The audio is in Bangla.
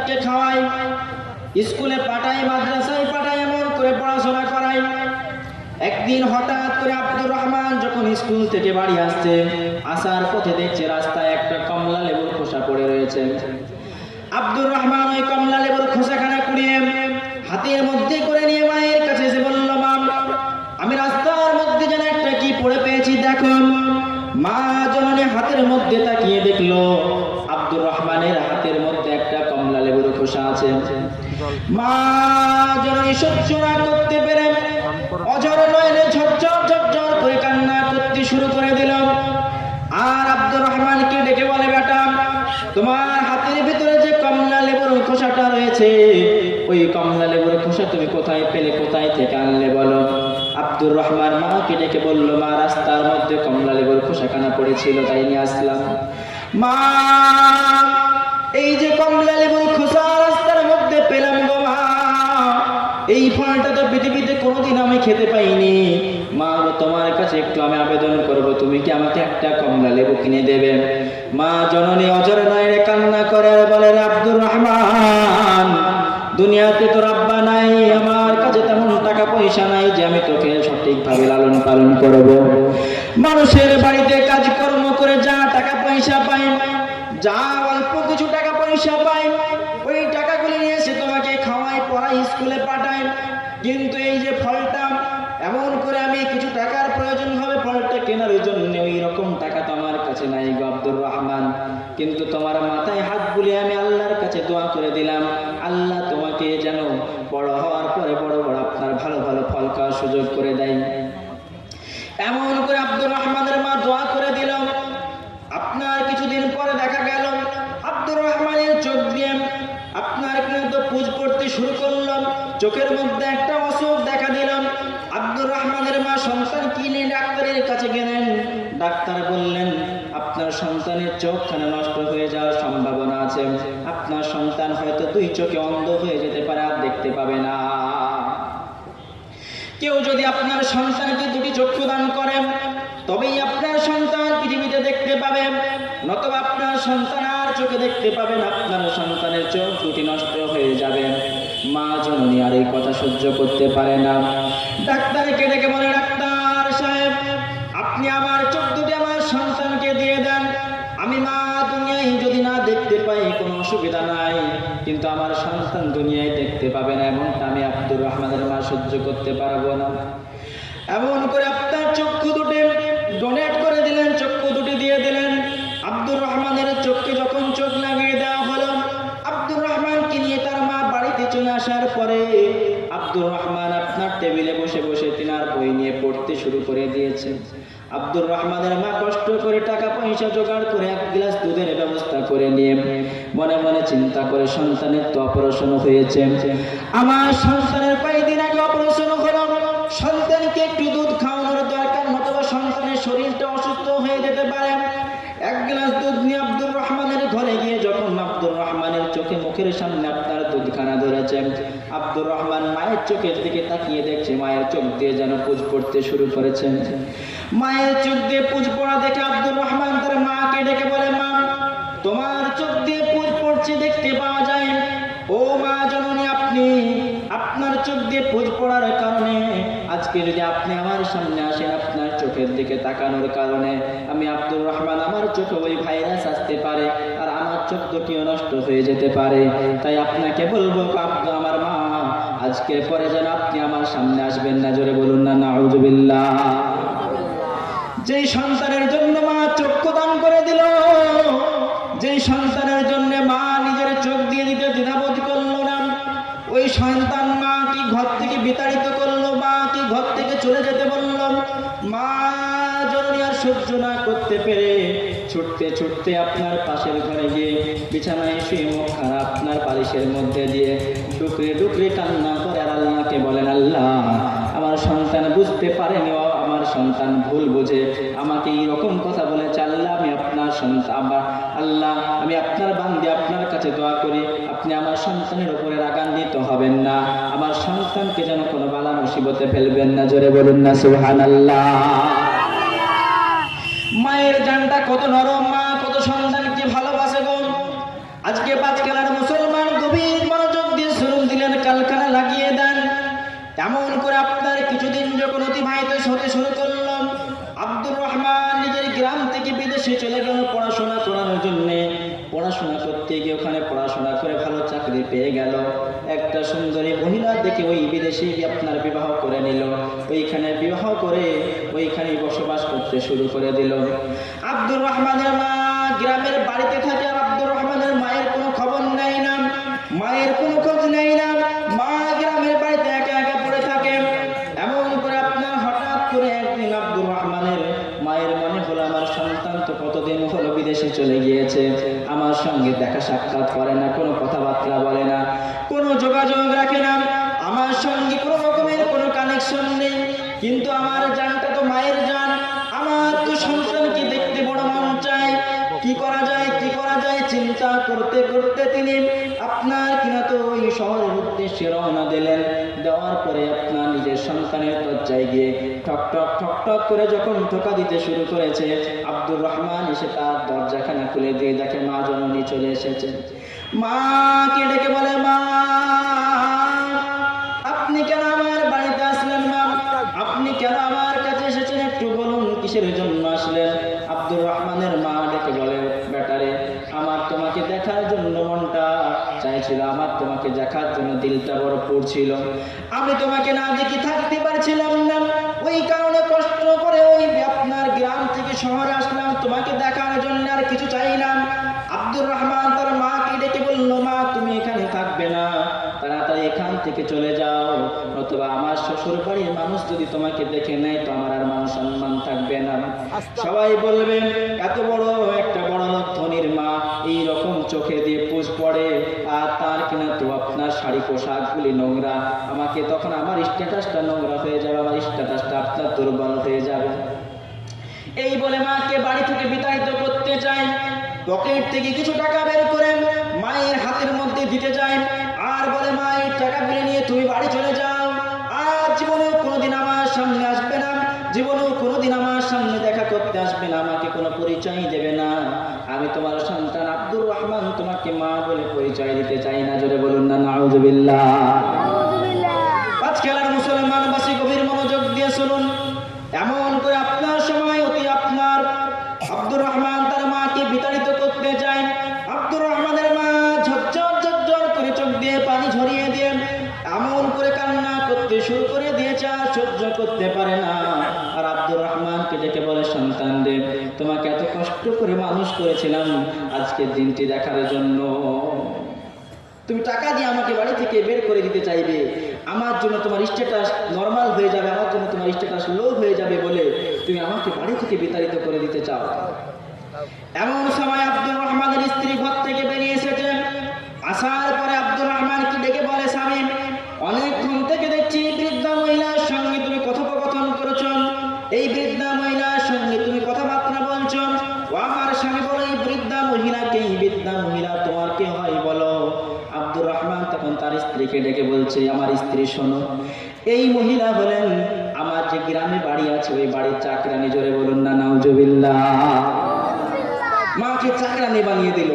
সন্তানকে খাওয়াই, স্কুলে পাঠাই, মাদ্রাসায় পাঠাই, এমন করে পড়াশোনা করাই। একদিন হঠাৎ করে আব্দুর রহমান যখন স্কুল থেকে বাড়ি আসছে, আসার পথে দেখছে রাস্তায় একটা কমলা লেবুর খোসা পড়ে রয়েছে। আব্দুর রহমান ওই কমলা লেবুর খোসাখানা কুড়িয়ে হাতের মধ্যে করে নিয়ে মায়ের কাছে এসে বলল, মা, আমি রাস্তার মধ্যে যেন একটা কি পড়ে পেয়েছি, দেখো। মা জননী হাতের মধ্যে তাকিয়ে দেখলো আব্দুর রহমানের হাতের মধ্যে একটা কমলা লেবুর খোসা আছে। মা জননী সহ্য না করতে পেরে অঝর নয়নে ঝরঝর ঝরঝর করে কান্না করতে শুরু করে দিল। আর আব্দুর রহমানকে ডেকে বলে, বেটা, তোমার হাতের ভিতরে যে কমলা লেবুর খোসাটা রয়েছে, ওই কমলা লেবুর খোসা তুমি কোথায় পেলে, কোথায় থেকে আনলে বলো। আব্দুর রহমান মাকে ডেকে বলল, মা, রাস্তার মধ্যে কমলা লেবুর খোসাখানা পড়েছিল, তাই নিয়ে আসলাম। মা, এই যে কমলা লেবুর খোসা রাস্তার মধ্যে পেলাম গো মা, এই ফলটা তো পৃথিবীতে কোনোদিন আমি খেতে পাইনি। মা, তোমার কাছে একটু আমি আবেদন করব, তুমি কি আমাকে একটা কমলা লেবু কিনে দেবে? মা জননী অজর নয়নে কান্না করে আর বলে, আব্দুর রহমান, দুনিয়াতে তো রাব্বা নাই, আমার কাছে তেমন টাকা পয়সা নাই যে আমি তোকে সঠিকভাবে লালন পালন করব। মানুষের বাড়িতে কাজকর্ম করে যা টাকা পয়সা পাই, যা অল্প কিছু টাকা পয়সা পাই, ওই টাকাগুলি নিয়ে এসে তোমাকে খাওয়াই, পড়াই, স্কুলে পাঠাই। কিন্তু এই যে ফলটা, এমন করে আমি কিছু টাকার প্রয়োজন হবে ফলটা কেনার জন্য, ওই রকম টাকা তো আমার কাছে নাই গো আব্দুর রহমান। কিন্তু তোমার মাথায় হাত বুলিয়ে আমি আল্লাহর কাছে দোয়া করে দিলাম, আল্লাহ তোমাকে যেন বড় হওয়ার পরে বড় বড় আপনার ভালো ভালো ফল খাওয়ার সুযোগ করে দেয়। এমন করে আব্দুর রহমানের মা দোয়া করে দিল। আপনার কিছুদিন পরে দেখা গেল আব্দুর রহমানের চোখ দিয়ে আপনার কিন্তু পুজ পড়তে শুরু করলাম, চোখের মধ্যে একটা অসুখ দেখা দিলাম। আব্দুর রহমানের মা সন্তান কিনে ডাক্তারের কাছে গেলেন। ডাক্তার বললেন, আপনার সন্তানের চোখখানা নষ্ট হয়ে যাওয়ার সম্ভাবনা আছে, আপনার সন্তান হয়তো 2 চোখে অন্ধ হয়ে যেতে পারে, আর দেখতে পাবে না। কেউ যদি আপনার সন্তানকে 2টি চক্ষু দান করেন, তবেই আপনার সন্তান পৃথিবীতে দেখতে পাবেন, নতুবা আপনার সন্তান আর চোখে দেখতে পাবেন, আপনার সন্তানের চোখ 2টি নষ্ট হয়ে যাবে। মা জননী আর এই কথা সহ্য করতে পারে না। ডাক্তারকে ডেকে বলে, ডাক্তার সাহেব, আপনি আমার চোখ 2টি আমার সন্তানকে দিয়ে দেন। আমি মা দুনিয়ায় যদি না দেখতে পাই কোনো অসুবিধা নাই, কিন্তু আমার সন্তান দুনিয়ায় দেখতে পাবে না, এমনটা আমি আব্দুর রহমানের মা সহ্য করতে পারবো না। এমন করে আপনার চক্ষু 2টি ডোনেট করে দিলেন, চক্ষু 2টি দিয়ে দিলেন। আব্দুর রহমানের চোখকে যখন চোখ লাগিয়ে দেওয়া হলো, আব্দুর রহমানকে নিয়ে তার মা বাড়িতে চলে আসার পরে আব্দুর রহমান আপনার টেবিলে বসে বসে তিনার বই নিয়ে পড়তে শুরু করে দিয়েছে। আব্দুর রহমানের মা কষ্ট করে টাকা পয়সা জোগাড় করে 1 গ্লাস দুধের ব্যবস্থা করে নিয়ে মনে মনে চিন্তা করে, সন্তানের তো অপারেশন হয়েছে, আমার সন্তানের কয়েকদিন আগে অপারেশন হলো, সন্তানকে একটু দুধ খাওয়ানোর দরকার, নতুবা সন্তানের শরীরটা অসুস্থ হয়ে যেতে পারে। 1 গ্লাস দুধ নিয়ে আব্দুর রহমানের ঘরে গিয়ে যখন আব্দুর রহমানের চোখে মুখের সামনে আপনার দুধখানা ধরেছে, আব্দুর রহমান মায়ের চোখের দিকে তাকিয়ে দেখছে মায়ের চোখ দিয়ে যেন পুজ পড়তে শুরু করেছেন। মায়ের চোখ দিয়ে পুজ পড়া দেখে আব্দুর রহমান তার মাকে ডেকে বলে, মা, তোমার চোখ দিয়ে পুজ পড়ছে দেখতে পাওয়া যায়। ও মা জননী, আপনি আপনার চোখ দিয়ে পুজ পড়ার কারণে আজকে যদি আপনি আমার সামনে আসেন, আপনার চোখের দিকে তাকানোর কারণে আমি আব্দুর রহমান, আমার চোখে ওই ভাইরাস আসতে পারে আর আমার চোখ 2টিও নষ্ট হয়ে যেতে পারে। তাই আপনাকে বলবো, আমার মা, আজকে পরে যেন আপনি আমার সামনে আসবেন না। জোরে বলুন না নাউযুবিল্লাহ। যেই সন্তানের জন্য মা চক্ষু দান করে দিল, যেই সন্তানের জন্য মা নিজের চোখ দিয়ে দিতে দ্বিধাবোধ করলো না, ওই সন্তান মা কি ঘর থেকে বিতাড়িত করলো, মা কি ঘর থেকে চলে যেতে বলল। মা জননী আর সহ্য না করতে পেরে ছুটতে ছুটতে আপনার পাশের ঘরে গিয়ে বিছানায় শুয়ে মুখ খারাপ আপনার বালিশের মধ্যে দিয়ে ডুকরে ডুকরে কান্না করে আর আল্লাহকে বলেন, আল্লাহ, আমার সন্তান বুঝতে পারেনি, আমার সন্তান ভুল বুঝে আমাকে এইরকম কথা বলেছে। আল্লাহ, আমি আপনার সন্তান, আল্লাহ, আমি আপনার বান্দী, আপনার কাছে দোয়া করি, আপনি আমার সন্তানের উপরে রাগান্বিত হবেন না, আমার সন্তানকে যেন কোনো বালা মুসিবতে ফেলবেন না। জোরে বলুন না সুবহানাল্লাহ। মায়ের জানটা কত নরম, মা কত সন্তানকে ভালোবাসে গো। আজকে 5 খেলার মুসলমান গভীর হতে শুরু করল। আব্দুর রহমান নিজের গ্রাম থেকে বিদেশে চলে গেল পড়াশোনা করানোর জন্য। পড়াশোনা করতে গিয়ে ওখানে পড়াশোনা করে ভালো চাকরি পেয়ে গেল। একটা সুন্দরী মহিলা দেখে ওই বিদেশে আপনার বিবাহ করে নিল। ওইখানে বিবাহ করে ওইখানে বসবাস করতে শুরু করে দিল। আব্দুর রহমানের মা গ্রামের বাড়িতে থাকে, আর আব্দুর রহমানের মায়ের কোনো খবর নেয় না, মায়ের কোনো খোঁজ নেয় না। মা গ্রামের বাড়িতে একা একা পড়ে থাকে। এমন করে আপনার হঠাৎ করে একদিন আব্দুর রহমানের মায়ের মনে হলো, আমার সন্তান তো কতদিন হলো বিদেশে চলে গিয়েছে, আমার সঙ্গে দেখা সাক্ষাৎ করে না, কোনো কথাবার্তা বলে না, কোনো যোগাযোগ রাখে না, আমার সঙ্গে কোনো রকমের কোনো কানেকশন নেই। কিন্তু আমার জানটা তো মায়ের জান, আমার তো সন্তানকে দেখতে বড় মন চায়। কি করা যায়, কি করা যায় চিন্তা করতে করতে তিনি আপনার কিনা তো ওই শহরের উদ্দেশ্যে রওনা দিলেন। দেওয়ার পরে আপনার নিজের সন্তানের দরজায় গিয়ে ঠক ঠক ঠক ঠক করে যখন ঠোকা দিতে শুরু করেছে, আব্দুর রহমান এসে তার দরজাখানা খুলে দিয়ে দেখে মা জননী চলে এসেছে। মাকে ডেকে বলে, মা আপনি কেন আমার বাড়িতে আসলেন? মা আপনি কেন আমার কাছে এসেছেন, একটু বলুন কিসের জন্য আসলেন? আব্দুর রহমানের মা ডেকে বলে, বেটারে আমার তোমাকে দেখার জন্য মনটা চাইছিল, আমার তোমাকে দেখার জন্য দিলটা বড় পড়ছিল, আমি তোমাকে না দেখি থাকতে পারছিলাম না, ওই কারণে কষ্ট করে ওই আপনার গ্রাম থেকে শহরে আসলাম তোমাকে দেখার জন্য, আর কিছু চাইলাম। আব্দুর রহমান তার মাকে ডেকে বলল, মা তুমি এখানে থাকবে না, তাড়াতাড়ি এখান থেকে চলে যাও, অথবা আমার শ্বশুর বাড়ির মানুষ যদি তোমাকে দেখে নেয় তো আমার আর মান সম্মান থাকবে না। সবাই বলবেন এত বড় একটা বড় ধনির মা এই রকম চোখে দিয়ে পুষ পড়ে, আর তার কিনা তো আপনার শাড়ি পোশাকগুলি নোংরা, আমাকে তখন আমার স্ট্যাটাসটা নোংরা হয়ে যাবে, আমার স্ট্যাটাসটা আপনার দুর্বল হয়ে যাবে। এই বলে মাকে বাড়ি থেকে বিতাড়িত করতে চায়। পকেট থেকে কিছু টাকা বের করে মায়ের হাতের মধ্যে দিতে যায়, আর বলে, মা এই টাকাগুলো নিয়ে তুমি বাড়ি চলে যাও, আর জীবনেও কোনোদিন আমার সামনে আসবে না, জীবনেও কোনোদিন আমার সামনে দেখা করতে আসবে না, আমাকে কোনো পরিচয় দেবে না, আমি তোমার সন্তান আব্দুর রহমান, তোমাকে মা বলে পরিচয় দিতে চাই না। জোরে বলুন না নাউযুবিল্লাহ। আজকাল মুসলমানবাসী গভীর মনোযোগ দিয়ে শুনুন। এমন করে আপনার সময় অতি আপনার আব্দুর রহমান তার মাকে বিতাড়িত করতে যায়। আব্দুর রহমানের মা ঝরঝর ঝরঝর করে চোখ দিয়ে পানি ঝরিয়ে দিয়ে এমন করে কান্না করতে শুরু করে দিয়েছে, আর সহ্য করতে পারে না। আর আব্দুর রহমানকে ডেকে বলে, সন্তান রে তোমাকে এত কষ্ট করে মানুষ করেছিলাম আজকের দিনটি দেখার জন্য, তুমি টাকা দিয়ে আমাকে বাড়ি থেকে বের করে দিতে চাইবে, আমার জন্য তোমার স্ট্যাটাস নরমাল হয়ে যাবে, আমার জন্য তোমার স্ট্যাটাস লো হয়ে যাবে বলে তুমি আমাকে বাড়ি থেকে বিতাড়িত করে দিতে চাও। এমন সময় আব্দুর রহমানের স্ত্রী ঘর থেকে বেরিয়ে এসেছেন। আসার পরে আব্দুর রহমানকে ডেকে বলে, স্বামী অনেকক্ষণ থেকে দেখছি বৃদ্ধা মহিলার সঙ্গে তুমি কথোপকথন করেছো, এই বৃদ্ধা মহিলার সঙ্গে তুমি কথাবার্তা বলছো। ও আমার স্বামী বলে, এই বৃদ্ধা মহিলাকে, এই বৃদ্ধা মহিলা তোমার কে হয় বলো? আব্দুর রহমান তখন তার স্ত্রীকে ডেকে বলছে, আমার স্ত্রী শোনো, এই মহিলা হলেন আমার যে গ্রামে বাড়ি আছে ওই বাড়ির চাকরানি। জোরে বলুন না নাউযুবিল্লাহ। মাকে চাকরানি বানিয়ে দিল।